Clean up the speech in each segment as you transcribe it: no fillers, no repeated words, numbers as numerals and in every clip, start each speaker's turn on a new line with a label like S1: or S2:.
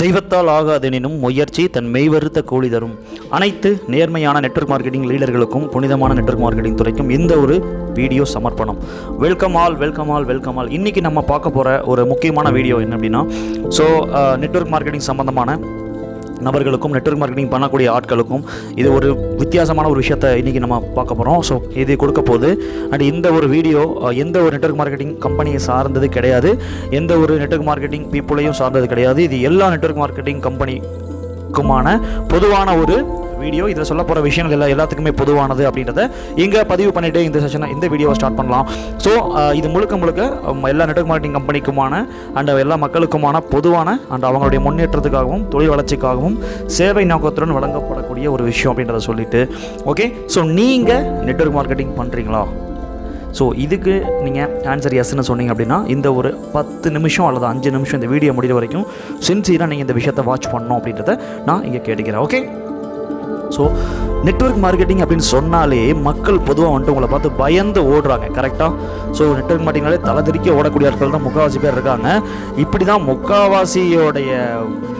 S1: தெய்வத்தால் ஆகாதெனினும் முயற்சி தன் மெய்வருத்த கூலி தரும். அனைத்து நேர்மையான நெட்வொர்க் மார்க்கெட்டிங் லீடர்களுக்கும் புனிதமான நெட்வொர்க் மார்க்கெட்டிங் துறைக்கும் இந்த ஒரு வீடியோ சமர்ப்பணம். Welcome all. இன்றைக்கி நம்ம பார்க்க போகிற ஒரு முக்கியமான வீடியோ என்ன அப்படின்னா, நெட்வொர்க் மார்க்கெட்டிங் சம்பந்தமான நபர்களுக்கும் நெட்வொர்க் மார்க்கெட்டிங் பண்ணக்கூடிய ஆட்களுக்கும் இது ஒரு வித்தியாசமான ஒரு விஷயத்தை இன்றைக்கி நம்ம பார்க்க போகிறோம். ஸோ இது கொடுக்க போகுது. அண்ட் இந்த ஒரு வீடியோ எந்த ஒரு நெட்வொர்க் மார்க்கெட்டிங் கம்பெனியை சார்ந்தது கிடையாது, எந்த ஒரு நெட்வொர்க் மார்க்கெட்டிங் பீப்புளையும் சார்ந்தது கிடையாது. இது எல்லா நெட்வொர்க் மார்க்கெட்டிங் கம்பெனிக்குமான பொதுவான ஒரு வீடியோ. இதில் சொல்ல போகிற விஷயங்கள் எல்லாத்துக்குமே பொதுவானது அப்படின்றத இங்கே பதிவு பண்ணிவிட்டு இந்த வீடியோவை ஸ்டார்ட் பண்ணலாம். ஸோ இது முழுக்க எல்லா நெட்வொர்க் மார்க்கெட்டிங் கம்பெனிக்குமான அண்ட் எல்லா மக்களுக்குமான பொதுவான அண்ட் அவங்களுடைய முன்னேற்றத்துக்காகவும் தொழில் வளர்ச்சிக்காகவும் சேவை நோக்கத்துடன் வழங்கப்படக்கூடிய ஒரு விஷயம் அப்படின்றத சொல்லிட்டு, ஓகே, ஸோ நீங்கள் நெட்வொர்க் மார்க்கெட்டிங் பண்ணுறீங்களா? ஸோ இதுக்கு நீங்கள் ஆன்சர் எஸ்ன்னு சொன்னீங்க அப்படின்னா இந்த ஒரு 10 நிமிஷம் அல்லது 5 நிமிஷம் இந்த வீடியோ முடிகிற வரைக்கும் சின்சியராக நீங்கள் இந்த விஷயத்தை வாட்ச் பண்ணணும் அப்படின்றத நான் இங்கே கேட்டுக்கிறேன். ஓகே, ஸோ நெட்வொர்க் மார்க்கெட்டிங் அப்படின்னு சொன்னாலே மக்கள் பொதுவாக வந்துட்டு உங்களை பார்த்து பயந்து ஓடுறாங்க. கரெக்டாக? ஸோ நெட்வொர்க் மார்க்கெட்டிங்னாலே தலைதிரிக்க ஓடக்கூடிய ஆட்கள் தான் முக்கால்வாசி பேர் இருக்காங்க. இப்படி தான் முக்கால்வாசியோடைய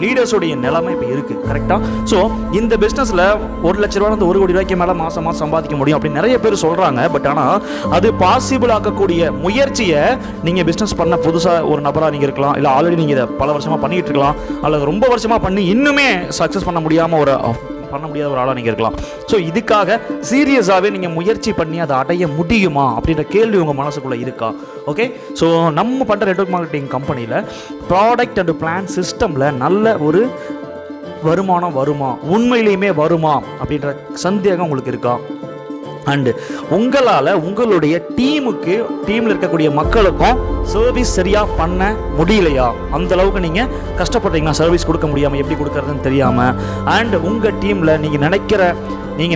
S1: லீடர்ஸோடைய நிலைமை இப்போ இருக்குது. கரெக்டாக? ஸோ இந்த பிஸ்னஸில் 1 லட்ச ரூபா வந்து 1 கோடி ரூபாய்க்கு மேலே மாதம் சம்பாதிக்க முடியும் அப்படின்னு நிறைய பேர் சொல்கிறாங்க. பட் ஆனால் அது பாசிபிள் ஆக்கக்கூடிய முயற்சியை நீங்கள் பிஸ்னஸ் பண்ண புதுசாக ஒரு நபராக நீங்கள் இருக்கலாம், இல்லை ஆல்ரெடி நீங்கள் இதை பல வருஷமாக பண்ணிகிட்டு இருக்கலாம், அல்லது ரொம்ப வருஷமாக பண்ணி இன்னுமே சக்ஸஸ் பண்ண முடியாத ஒரு ஆளாக நீங்கள் இருக்கலாம். ஸோ இதுக்காக சீரியஸாகவே நீங்கள் முயற்சி பண்ணி அதை அடைய முடியுமா அப்படின்ற கேள்வி உங்கள் மனசுக்குள்ளே இருக்கா? ஓகே, ஸோ நம்ம பண்ணுற நெட்வொர்க் மார்க்கெட்டிங் கம்பெனியில் ப்ராடக்ட் அண்ட் பிளான் சிஸ்டமில் நல்ல ஒரு வருமானம் வருமா, உண்மையிலேயுமே வருமா அப்படின்ற சந்தேகம் உங்களுக்கு இருக்கா? அண்டு உங்களால் உங்களுடைய டீமில் இருக்கக்கூடிய மக்களுக்கும் சர்வீஸ் சரியாக பண்ண முடியலையா? அந்தளவுக்கு நீங்கள் கஷ்டப்படுறீங்கன்னா சர்வீஸ் கொடுக்க முடியாமல் எப்படி கொடுக்கறதுன்னு தெரியாமல், அண்ட் உங்கள் டீமில் நீங்கள்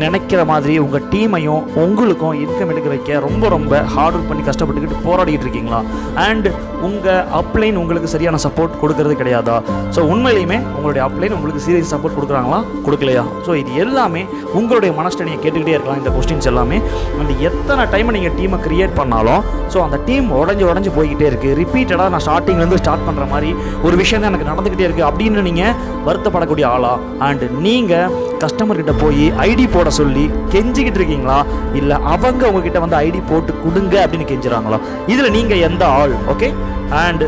S1: நினைக்கிற மாதிரி உங்கள் டீமையும் உங்களுக்கும் இன்கம் எடுக்க வைக்க ரொம்ப ஹார்ட் ஒர்க் பண்ணி கஷ்டப்பட்டுக்கிட்டு போராடிக்கிட்டு இருக்கீங்களா? அண்ட் உங்கள் அப்லைன் உங்களுக்கு சரியான சப்போர்ட் கொடுக்கறது கிடையாதா? ஸோ உண்மையிலையுமே உங்களுடைய அப்லைன் உங்களுக்கு சீரியஸ் சப்போர்ட் கொடுக்குறாங்களா, கொடுக்கலையா? ஸோ இது எல்லாமே உங்களுடைய மனசில் நீங்கள் கேட்டுக்கிட்டே இருக்கலாம். இந்த கொஸ்டின்ஸ் எல்லாமே அந்த எத்தனை டைம் நீங்கள் டீமை கிரியேட் பண்ணாலும் ஸோ அந்த டீம் உடஞ்சி போய்கிட்டே இருக்குது. ரிப்பீட்டடாக நான் ஸ்டார்டிங்லேருந்து ஸ்டார்ட் பண்ணுற மாதிரி ஒரு விஷயம் தான் எனக்கு நடந்துக்கிட்டே இருக்குது அப்படின்னு நீங்கள் வருத்தப்படக்கூடிய ஆளா? அண்ட் நீங்கள் கஸ்டமர்கிட்ட போய் ஐடி போட சொல்லி கெஞ்சிக்கிட்டு இருக்கீங்களா, இல்லை அவங்க உங்ககிட்ட வந்து ஐடி போட்டு கொடுங்க அப்படின்னு கெஞ்சுறாங்களா? இதில் நீங்கள் எந்த ஆள்? ஓகே, அண்ட்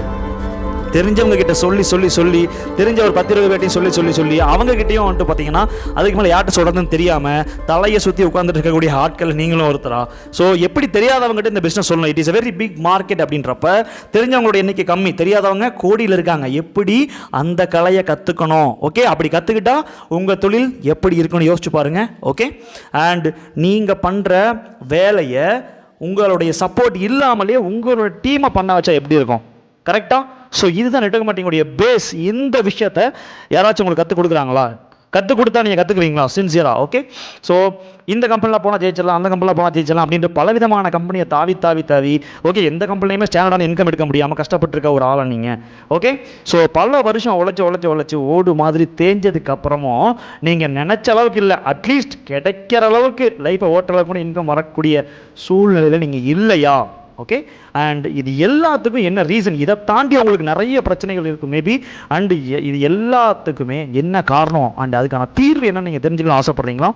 S1: தெரிஞ்சவங்க கிட்ட சொல்லி தெரிஞ்ச ஒரு 10-20 பேட்டையும் சொல்லி அவங்க கிட்டையும் வந்துட்டு பார்த்தீங்கன்னா அதுக்கு மேலே யார்கிட்ட சொல்கிறதுன்னு தெரியாமல் தலையை சுற்றி உட்காந்துட்டு இருக்கக்கூடிய ஆட்கள் நீங்களும் ஒருத்தரா? ஸோ எப்படி தெரியாதவங்ககிட்ட இந்த பிஸ்னஸ் சொல்லணும்? It is a very big market அப்படின்றப்ப தெரிஞ்சவங்களோட எண்ணிக்கை கம்மி, தெரியாதவங்க கோடியில் இருக்காங்க. எப்படி அந்த கலையை கற்றுக்கணும்? ஓகே, அப்படி கற்றுக்கிட்டா உங்கள் தொழில் எப்படி இருக்குன்னு யோசிச்சு பாருங்கள். ஓகே, அண்ட் நீங்கள் பண்ணுற வேலையை உங்களுடைய சப்போர்ட் இல்லாமலே உங்களோட டீமை பண்ண வச்சா எப்படி இருக்கும்? கரெக்டாக? ஸோ இதுதான் நெட்வொர்க் மார்க்கெட்டிங்கோடைய பேஸ். இந்த விஷயத்தை யாராச்சும் உங்களுக்கு கற்றுக் கொடுக்குறாங்களா? கற்றுக் கொடுத்தா நீங்கள் கற்றுக்குவீங்களா சின்சியராக? ஓகே, ஸோ இந்த கம்பெனியில் போனால் ஜெயிச்சிடலாம், அந்த கம்பெனியில் போனால் ஜெயிச்சிடலாம் அப்படின்ற பலவிதமான கம்பெனியை தாவி ஓகே, எந்த கம்பெனியுமே ஸ்டாண்டர்டான இன்கம் எடுக்க முடியாமல் கஷ்டப்பட்டுருக்க ஒரு ஆளை நீங்கள். ஓகே, ஸோ பல வருஷம் உழைச்சி ஓடு மாதிரி தேஞ்சதுக்கு அப்புறமும் நீங்கள் நினச்ச அளவுக்கு இல்லை, அட்லீஸ்ட் கிடைக்கிற அளவுக்கு லைஃப்பை ஓட்டுற அளவுக்கு கூட இன்கம் வரக்கூடிய சூழ்நிலையில் நீங்கள் இல்லையா? ஓகே, அண்ட் இது எல்லாத்துக்கும் என்ன ரீசன்? இதை தாண்டி அவங்களுக்கு நிறைய பிரச்சனைகள் இருக்கும் மேபி. அண்டு இது எல்லாத்துக்குமே என்ன காரணம் அண்ட் அதுக்கான தீர்வு என்னன்னு நீங்கள் தெரிஞ்சுக்கலாம் ஆசைப்பட்றீங்களா?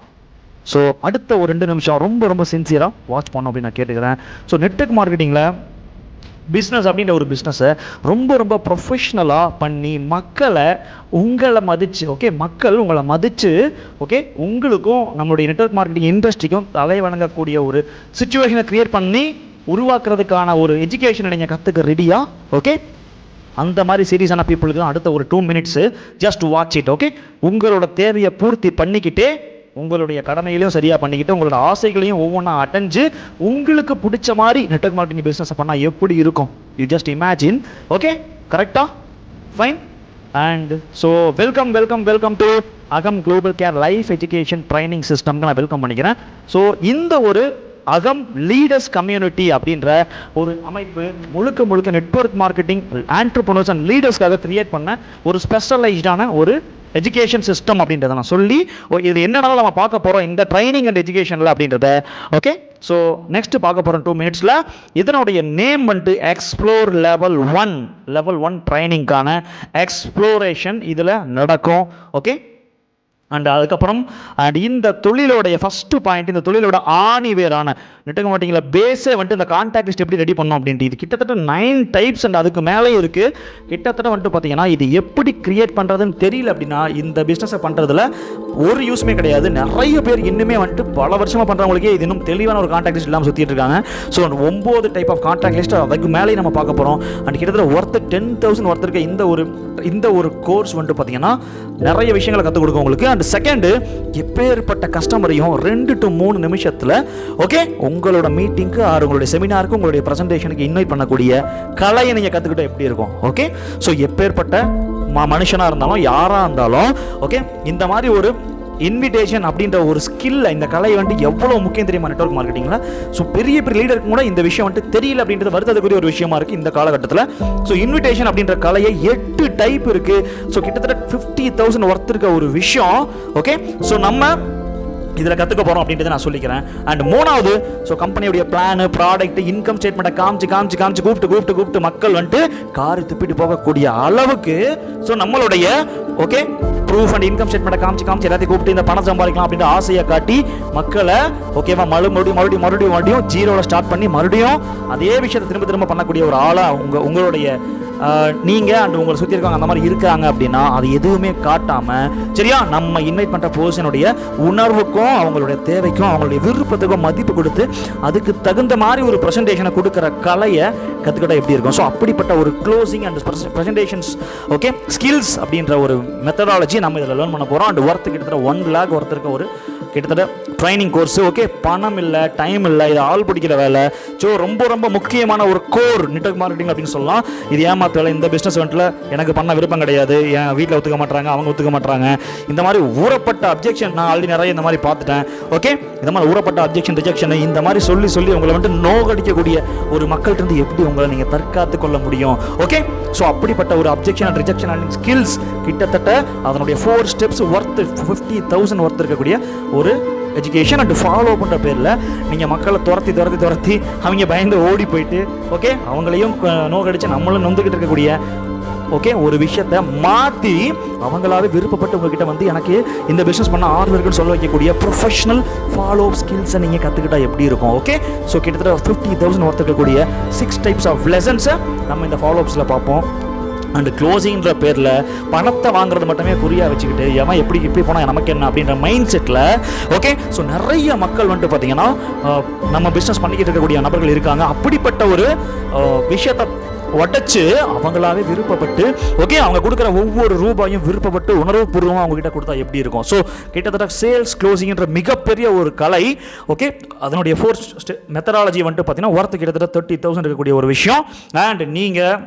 S1: ஸோ அடுத்த ஒரு 2 நிமிஷம் ரொம்ப சின்சியராக வாட்ச் பண்ணோம் அப்படின்னு நான் கேட்டுக்கிறேன். ஸோ நெட்வொர்க் மார்க்கெட்டிங்கில் பிஸ்னஸ் அப்படின்ற ஒரு பிஸ்னஸை ரொம்ப ப்ரொஃபஷ்னலாக பண்ணி உங்களை மதித்து, ஓகே, மக்கள் உங்களை மதித்து, ஓகே, உங்களுக்கும் நம்மளுடைய நெட்வொர்க் மார்க்கெட்டிங் இண்டஸ்ட்ரிக்கும் தலை வணங்கக்கூடிய ஒரு சிச்சுவேஷனை க்ரியேட் பண்ணி உருவாக்குறதுக்கான ஒரு எஜுகேஷனை நீங்கள் கற்றுக்க ரெடியா? ஓகே, அந்த மாதிரி சீரியஸான பீப்புளுக்கு தான் அடுத்த ஒரு 2 minutes just watch it. Okay, உங்களோட தேவையை பூர்த்தி பண்ணிக்கிட்டே உங்களுடைய கடமைகளையும் சரியாக பண்ணிக்கிட்டு உங்களோட ஆசைகளையும் ஒவ்வொன்றா அடைஞ்சு உங்களுக்கு பிடிச்ச மாதிரி நெட்வொர்க் மார்க்கெட்டிங் பிஸ்னஸ் பண்ணால் எப்படி இருக்கும்? You just imagine. ஓகே, கரெக்டாக? Fine. And so welcome to Agam global care life education training சிஸ்டம்க்கு நான் வெல்கம் பண்ணிக்கிறேன். ஸோ இந்த ஒரு அகம் லீடர்ஸ் கம்யூனிட்டி அப்படின்ற ஒரு அமைப்பு முழுக்க நெட்வொர்க் மார்க்கெட்டிங் ஆண்டர்பிரனர்ஸ் அண்ட் லீடர்ஸ்க்காக கிரியேட் பண்ண ஒரு ஸ்பெஷலைஸ்டான ஒரு எஜுகேஷன் சிஸ்டம் அப்படின்றத நான் சொல்லி இது என்னென்னாலும் நம்ம பார்க்க போகிறோம் இந்த ட்ரைனிங் அண்ட் எஜுகேஷனில் அப்படின்றத. ஓகே, ஸோ நெக்ஸ்ட் பார்க்க போகிறோம் 2 minutesல. இதனுடைய நேம் வந்துட்டு எக்ஸ்ப்ளோர் லெவல் 1 ட்ரைனிங்கான எக்ஸ்ப்ளோரேஷன் இதில் நடக்கும். ஓகே, அண்ட் அதுக்கப்புறம் இந்த தொழிலோடைய ஃபஸ்ட்டு பாயிண்ட், இந்த தொழிலோட ஆணிவேரான நெட்வொர்க் மார்க்கெட்டிங்கில் பேஸே வந்துட்டு இந்த கான்டாக்ட் லிஸ்ட் எப்படி ரெடி பண்ணோம் அப்படின்ட்டு இது கிட்டத்தட்ட 9 டைப்ஸ் அண்ட் அதுக்கு மேலே இருக்குது. கிட்டத்தட்ட வந்துட்டு பார்த்தீங்கன்னா இது எப்படி கிரியேட் பண்ணுறதுன்னு தெரியல அப்படின்னா இந்த பிஸ்னஸை பண்ணுறதுல ஒரு யூஸ்மே கிடையாது. நிறைய பேர் இன்னுமே வந்துட்டு பல வருஷமாக பண்ணுறவங்களுக்கே இது இன்னும் தெளிவான ஒரு கான்டாக்ட் லிஸ்ட் இல்லாமல் சுற்றிட்டு இருக்காங்க. So 9 type of contact list அதுக்கு மேலேயும் நம்ம பார்க்க போகிறோம். அண்ட் கிட்டத்தட்ட ஒர்த்து 10,000 ஒர்த்து இருக்க இந்த ஒரு கோர்ஸ் வந்துட்டு பார்த்தீங்கன்னா நிறைய விஷயங்களை கற்றுக் கொடுக்கும் உங்களுக்கு. அண்ட் செகண்டு, எப்பேற்பட்ட கஸ்டமரையும் 2 to 3 நிமிஷத்தில் ஓகே உங்களோட மீட்டிங்க்கு உங்களுடைய செமினாருக்கு உங்களுடைய ப்ரெசன்டேஷனுக்கு இன்வைட் பண்ணக்கூடிய கலையை நீங்கள் கற்றுக்கிட்ட எப்படி இருக்கும். ஓகே, ஸோ எப்பேற்பட்ட மனுஷனாக இருந்தாலும் யாராக இருந்தாலும் ஓகே இந்த மாதிரி ஒரு இன்விடேஷன் அப்படின்ற ஒரு ஸ்கில்ல இந்த கலை வந்துட்டு எவ்வளோ முக்கியம் தெரியுமா நெட்வொர்க் மார்க்கெட்டிங்கில். ஸோ பெரிய லீடருக்கு கூட இந்த விஷயம் வந்துட்டு தெரியல அப்படின்றது வருத்தத்துக்குரிய ஒரு விஷயமா இருக்குது இந்த காலகட்டத்தில். ஸோ இன்விடேஷன் அப்படின்ற கலையை 8 டைப் இருக்குது. ஸோ கிட்டத்தட்ட 50,000 ஒர்த் இருக்க ஒரு விஷயம். ஓகே, ஸோ நம்ம இதில் கற்றுக்க போகிறோம் அப்படின்றத நான் சொல்லிக்கிறேன். அண்ட் 3வது, ஸோ கம்பெனியுடைய பிளானு, ப்ராடக்ட், இன்கம் ஸ்டேட்மெண்ட்டை காமிச்சு கூப்பிட்டு மக்கள் வந்துட்டு காரு துப்பிட்டு போகக்கூடிய அளவுக்கு ஸோ நம்மளுடைய ஓகே ப்ரூஃப் அண்ட் இன்கம் ஸ்டேட்மெண்ட்டை காமிச்சு எல்லாத்தையும் கூப்பிட்டு இந்த பணம் சம்பாதிக்கலாம் அப்படின்ற ஆசையை காட்டி மக்களை ஓகேவா மறுபடியும் ஜீரோவில் ஸ்டார்ட் பண்ணி மறுபடியும் அதே விஷயத்தை திரும்ப பண்ணக்கூடிய ஒரு ஆளாக உங்களுடைய நீங்கள் அண்ட் உங்களை சுற்றி இருக்காங்க அந்த மாதிரி இருக்காங்க அப்படின்னா அது எதுவுமே காட்டாமல் சரியா நம்ம இன்வைட் பண்ணுற பர்சனுடைய உணர்வுக்கும் அவங்களுடைய தேவைக்கும் அவங்களுடைய விருப்பத்துக்கும் மதிப்பு கொடுத்து அதுக்கு தகுந்த மாதிரி ஒரு ப்ரெசன்டேஷனை கொடுக்குற கலையை கற்றுக்கிட்ட எப்படி இருக்கும். ஸோ அப்படிப்பட்ட ஒரு closing and presentations okay skills அப்படின்ற ஒரு மெத்தடாலஜி நம்ம இதில் லேர்ன் பண்ண போகிறோம். அண்ட் ஒர்த்து கிட்டத்தட்ட 1 lakh ஒர்த்து இருக்க ஒரு கிட்டத்தட்ட ட்ரைனிங் கோர்ஸ். ஓகே, பணம் இல்லை, டைம் இல்லை, இது ஆள் பிடிக்கிற வேலை. ஸோ ரொம்ப முக்கியமான ஒரு கோர் நெட்வொர்க் மார்க்கெட்டிங் அப்படின்னு சொல்லலாம். இது ஏமாத்த வேலை. இந்த பிஸ்னஸ் வந்துட்டு எனக்கு பண்ண விருப்பம் கிடையாது, என் வீட்டில் ஒத்துக்க மாட்டாங்க, அவங்க ஒத்துக்க மாட்டாங்க, இந்த மாதிரி ஊறப்பட்ட அப்ஜெக்ஷன் நான் ஆல்ரெடி நிறைய இந்த மாதிரி பார்த்துட்டேன். ஓகே, இந்த மாதிரி ஊறப்பட்ட அப்ஜெக்ஷன் ரிஜெக்ஷன் இந்த மாதிரி சொல்லி உங்களை வந்துட்டு நோகடிக்கக்கூடிய ஒரு மக்கள்கிட்ட எப்படி உங்களை நீங்கள் தற்காத்து கொள்ள முடியும். ஓகே, ஸோ அப்படிப்பட்ட ஒரு objection and rejection and skills கிட்டத்தட்ட அதனுடைய 4 steps ஒர்த்து 50,000 ஒர்த்து இருக்கக்கூடிய ஒரு எஜுகேஷன் அண்ட் ஃபாலோ பண்ணுற பேரில் நீங்கள் மக்களை துரத்தி அவங்க பயந்து ஓடி போயிட்டு ஓகே அவங்களையும் நோக்கடிச்சு நம்மளும் நொந்துக்கிட்டு இருக்கக்கூடிய ஓகே ஒரு விஷயத்தை மாற்றி அவங்களாவே விருப்பப்பட்டு உங்ககிட்ட வந்து எனக்கு இந்த பிஸ்னஸ் பண்ண ஆர்வம் இருக்குன்னு சொல்ல வைக்கக்கூடிய ப்ரொஃபஷனல் ஃபாலோ ஸ்கில்ஸை நீங்கள் கற்றுக்கிட்டா எப்படி இருக்கும். ஓகே, ஸோ கிட்டத்தட்ட 50,000 ஒர்த்து இருக்கக்கூடிய 6 types ஆஃப் லெசன்ஸை நம்ம இந்த ஃபாலோ அப்ஸில் பார்ப்போம். அண்டு க்ளோசிங்கிற பேரில் பணத்தை வாங்குறது மட்டுமே குறியாக வச்சுக்கிட்டு எவன் எப்படி போனால் நமக்கு என்ன அப்படின்ற மைண்ட் செட்டில் ஓகே ஸோ நிறைய மக்கள் வந்துட்டு பார்த்தீங்கன்னா நம்ம பிஸ்னஸ் பண்ணிக்கிட்டு இருக்கக்கூடிய நபர்கள் இருக்காங்க. அப்படிப்பட்ட ஒரு விஷயத்தை உடச்சு அவங்களாவே விருப்பப்பட்டு ஓகே அவங்க கொடுக்குற ஒவ்வொரு ரூபாயும் விருப்பப்பட்டு உணர்வுபூர்வமாக அவங்ககிட்ட கொடுத்தா எப்படி இருக்கும். ஸோ கிட்டத்தட்ட சேல்ஸ் க்ளோசிங்ன்ற மிகப்பெரிய ஒரு கலை. ஓகே, அதனுடைய 4 மெத்தடாலஜி வந்துட்டு பார்த்தீங்கன்னா ஒர்த்து கிட்டத்தட்ட 30,000 இருக்கக்கூடிய ஒரு விஷயம். அண்ட் நீங்கள்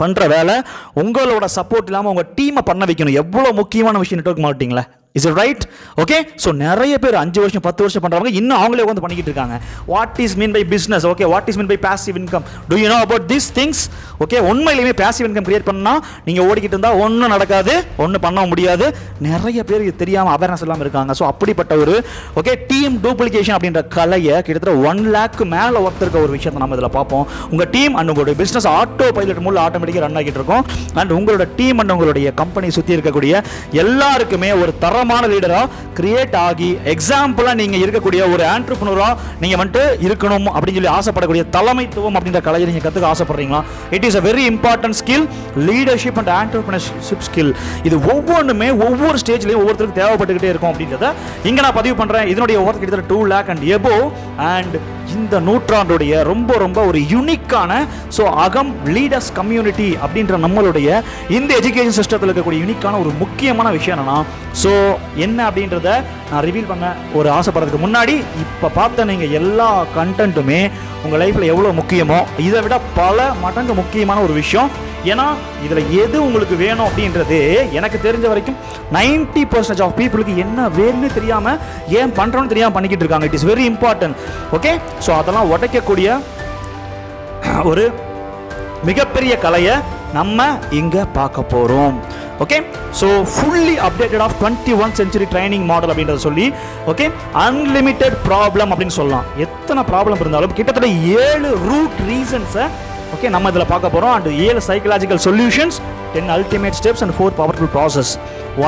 S1: பண்ணுற வேலை உங்களோட சப்போர்ட் இல்லாமல் உங்கள் டீமை பண்ண வைக்கணும். எவ்வளோ முக்கியமான விஷயம் நெட்வொர்க் மார்க்கெட்டிங்கில். Is it right? Okay, so நிறைய பேர் 5 வருஷம் 10 வருஷம் பண்ணுறவங்க இன்னும் அவங்களே உட்காந்து பண்ணிக்கிட்டு இருக்காங்க. What is mean by business? Okay, what is mean by passive income? Do you know about this things? Okay, உண்மையிலேயே பேசிவ் இன்கம் கிரியேட் பண்ணால் நீங்கள் ஓடிக்கிட்டு இருந்தால் ஒன்றும் நடக்காது, ஒன்றும் பண்ண முடியாது. நிறைய பேர் இது தெரியாமல் அவேர்னஸ் இல்லாமல் இருக்காங்க. ஸோ அப்படிப்பட்ட ஒரு ஓகே டீம் டூப்ளிகேஷன் அப்படின்ற கலையை கிட்டத்தட்ட 1 lakh மேலே ஒருத்தருக்க ஒரு விஷயத்தை நம்ம இதில் பார்ப்போம். உங்கள் டீம் அண்ட் உங்களுடைய பிஸ்னஸ் ஆட்டோ பைலட் மூலம் ஆட்டோமேட்டிக்காக ரன் ஆகிட்டு இருக்கும். அண்ட் உங்களோட டீம் அண்ட் உங்களுடைய கம்பெனி சுற்றி இருக்கக்கூடிய எல்லாருக்குமே ஒரு தரமான லீடரா கிரியேட் ஆகி எக்ஸாம்பிளா நீங்க இருக்கக்கூடிய ஒரு ஆண்டர்பிரனரா நீங்க வந்துட்டு இருக்கணும் அப்படின்னு சொல்லி ஆசைப்படக்கூடிய தலைமைத்துவம் அப்படின்ற கலையை நீங்க கத்துக்க ஆசைப்படுறீங்களா? It is a very important skill, leadership and entrepreneurship skill. இது ஒவ்வொன்றுமே ஒவ்வொரு ஸ்டேஜ்லயும் ஒவ்வொருத்தருக்கு தேவைப்பட்டுக்கிட்டே இருக்கும் அப்படின்றத இங்க நான் பதிவு பண்றேன். இதனுடைய ஒர்க் கிட்டத்தட்ட 2 lakh and above. அண்ட் இந்த நூற்றாண்டுடைய ரொம்ப ஒரு யூனிக்கான ஸோ அகம் லீடர்ஸ் கம்யூனிட்டி அப்படின்ற நம்மளுடைய இந்த எஜுகேஷன் சிஸ்டத்தில் இருக்கக்கூடிய யூனிக்கான ஒரு முக்கியமான விஷயம் என்னன்னா ஸோ என்ன அப்படின்றத நான் ரிவீல் பண்ண ஒரு ஆசைப்படுறதுக்கு முன்னாடி இப்போ பார்த்த நீங்கள் எல்லா கண்டென்ட்டுமே உங்கள் லைஃப்பில் எவ்வளோ முக்கியமோ இதை விட பல மடங்கு முக்கியமான ஒரு விஷயம். ஏன்னா இதில் எது உங்களுக்கு வேணும் அப்படின்றது எனக்கு தெரிஞ்ச வரைக்கும் 90% ஆஃப் பீப்புளுக்கு என்ன வேணும்னு தெரியாமல் ஏன் பண்ணுறோன்னு தெரியாமல் பண்ணிக்கிட்டு இருக்காங்க. It is very important. Okay, so அதெல்லாம் உடைக்கக்கூடிய ஒரு மிகப்பெரிய கலையை நம்ம இங்கே பார்க்க போகிறோம். Okay. So fully updated of 21st century training model அப்படின்றத சொல்லி ஓகே அன்லிமிட்டெட் ப்ராப்ளம் அப்படின்னு சொல்லலாம். எத்தனை ப்ராப்ளம் இருந்தாலும் கிட்டத்தட்ட 7 ரூட் ரீசன்ஸை ஓகே நம்ம இதில் பார்க்க போகிறோம். And 7 psychological solutions, 10 ultimate steps and 4 powerful process.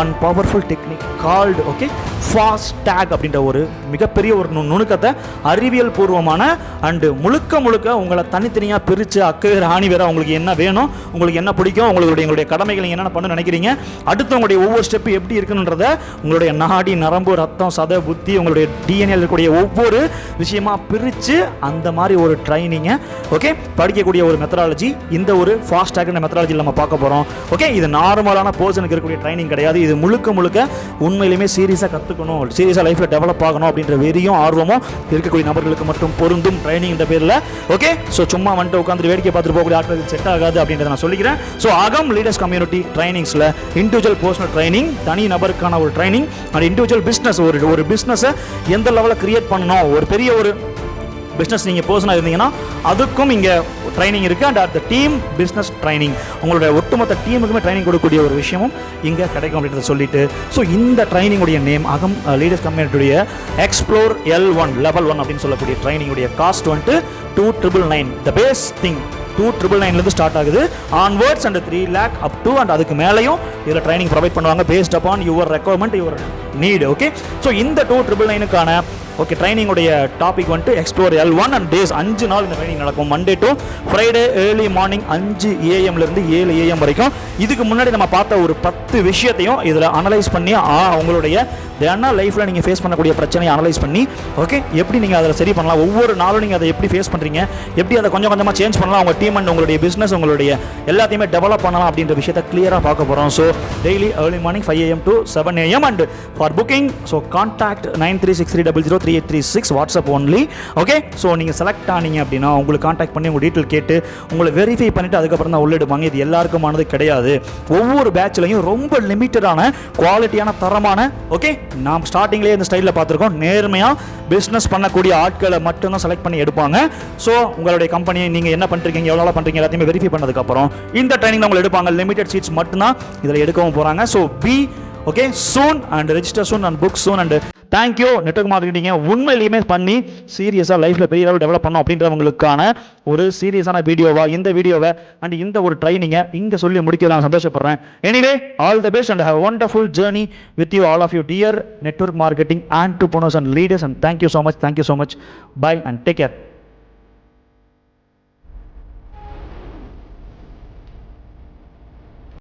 S1: One powerful technique called okay fast take அப்படின்ற ஒரு மிகப்பெரிய ஒரு நுணுக்கத்தை அறிவியல் பூர்வமான அண்டு முழுக்க உங்களை தனித்தனியாக பிரித்து அக்கறை ஆணி வேற உங்களுக்கு என்ன வேணும், உங்களுக்கு என்ன பிடிக்கும், எங்களுடைய கடமைகளை என்னென்ன பண்ண நினைக்கிறீங்க, அடுத்து உங்களுடைய ஒவ்வொரு ஸ்டெப்பு எப்படி இருக்குன்றத உங்களுடைய நாடி நரம்பு ரத்தம் சத புத்தி உங்களுடைய டிஎன்ஏ இருக்கக்கூடிய ஒவ்வொரு விஷயமா பிரித்து அந்த மாதிரி ஒரு ட்ரைனிங்கை ஓகே படிக்கக்கூடிய ஒரு மெத்தடாலஜி இந்த ஒரு ஃபாஸ்ட் டேக்ன்ற மெத்தடாலஜியில் நம்ம பார்க்க போகிறோம். ஓகே இது நார்மலான பர்சனுக்கு இருக்கக்கூடிய ட்ரைனிங் கிடையாது. இது முழுக்க உண்மையிலுமே சீரியஸாக கற்றுக்கணும், சீரியஸாக லைஃப்பில் டெவலப் ஆகணும் அப்படின்ற வெறியும் ஆர்வமும் இருக்கக்கூடிய நபர்களுக்கு மட்டும் பொருந்தும் ட்ரைனிங் இந்த பேரில். ஓகே ஸோ சும்மா வந்துட்டு உட்காந்து வேடிக்கை பார்த்துட்டு போகக்கூடிய ஆட்கள் செட் ஆகாது அப்படின்றத நான் சொல்லிக்கிறேன். ஸோ அகம் லீடர்ஸ் கம்யூனிட்டி ட்ரைனிங்ஸில் இண்டிவிஜுவல் பர்சனல் ட்ரைனிங், தனி நபருக்கான ஒரு ட்ரைனிங் அண்ட் இண்டிவிஜுவல் பிஸ்னஸ் ஒரு பிஸ்னஸை எந்த லெவலில் கிரியேட் பண்ணணும், ஒரு பெரிய ஒரு பிஸ்னஸ் நீங்கள் பர்சனாக இருந்தீங்கன்னா அதுக்கும் இங்கே ட்ரைனிங் இருக்குது. And at the team business training உங்களுடைய ஒட்டுமொத்த டீமுக்குமே ட்ரைனிங் கொடுக்கக்கூடிய ஒரு விஷயமும் இங்கே கிடைக்கும் அப்படின்றத சொல்லிட்டு ஸோ இந்த ட்ரைனிங்குடைய நேம் அகம் லீடர்ஸ் கம்யூனிட்டியுடைய எக்ஸ்ப்ளோர் L1 லெவல் 1 அப்படின்னு சொல்லக்கூடிய ட்ரைனிங்குடைய காஸ்ட் வந்துட்டு 2,999. த பேஸ் திங் 2,999 ஸ்டார்ட் ஆகுது onwards and 3 lakh up to and அதுக்கு மேலேயும் இதில் ட்ரைனிங் ப்ரொவைட் பண்ணுவாங்க based upon your requirement your need. Okay so இந்த 2,999க்கான ஓகே ட்ரைனிங்குடைய டாபிக் வந்துட்டு எக்ஸ்ப்ளோர் L1 அண்ட் டேஸ் 5 நாள் இந்த ட்ரைனிங் நடக்கும். Monday to Friday early morning 5 AM இருந்து 7 AM வரைக்கும். இதுக்கு முன்னாடி நம்ம பார்த்த ஒரு 10 விஷயத்தையும் இதில் அனலைஸ் பண்ணி உங்களுடைய தின லைஃப்பில் நீங்கள் ஃபேஸ் பண்ணக்கூடிய பிரச்சனையை அனலைஸ் பண்ணி ஓகே எப்படி நீங்கள் அதில் சரி பண்ணலாம், ஒவ்வொரு நாளும் நீங்கள் அதை எப்படி ஃபேஸ் பண்ணுறீங்க, எப்படி அதை கொஞ்சமாக சேஞ்ச் பண்ணலாம், உங்கள் டீம் அண்ட் உங்களுடைய பிஸ்னஸ் உங்களுடைய எல்லாத்தையுமே டெவலப் பண்ணலாம் அப்படின்ற விஷயத்தை கிளியராக பார்க்க போகிறோம். So daily early morning 5 AM to 7 AM and for booking so contact 9363003836 WhatsApp only. Okay so நீங்கள் செலக்ட் ஆனீங்க அப்படின்னா உங்களுக்கு கான்டாக்ட் பண்ணி உங்கள் டீட்டெயில் கேட்டு உங்களை வெரிஃபை பண்ணிவிட்டு அதுக்கப்புறம் தான் உள்ளிடுவாங்க. இது எல்லாருக்குமானது கிடையாது. ஒவ்வொரு பேட்ச்லையும் ரொம்ப லிமிட்டடான குவாலிட்டியான தரமான ஓகே நாம் ஸ்டார்டிங்லேயே இந்த ஸ்டைலில் பார்த்துருக்கோம் நேர்மையாக பிஸ்னஸ் பண்ணக்கூடிய ஆட்களை மட்டும்தான் செலக்ட் பண்ணி எடுப்பாங்க. ஸோ உங்களுடைய கம்பெனி நீங்கள் என்ன பண்ணுறீங்க எவ்வளோ பண்ணுறீங்க எல்லாத்தையுமே வெரிஃபை பண்ணதுக்கப்புறம் இந்த ட்ரைனிங் அவங்க எடுப்பாங்க. லிமிடெட் சீட்ஸ் மட்டும்தான் இதில் எடுக்கவும் போகிறாங்க. So be okay soon and register soon and book soon and thank you network மார்க்கெட்டிங்க உண்மையிலேயுமே பண்ணி சீரியஸாக லைஃப்பில் பெரிய லெவல் டெவலப் பண்ணோம் அப்படின்றவங்களுக்கான ஒரு சீரியஸான வீடியோவா இந்த வீடியோவை அண்ட் இந்த ஒரு ட்ரைனிங்கை இங்கே சொல்லி முடிக்க நான் சந்தோஷப்படுறேன். Anyway all the best and have wonderful journey with you all of you dear network marketing entrepreneurs and leaders and thank you so much. Bye and take care.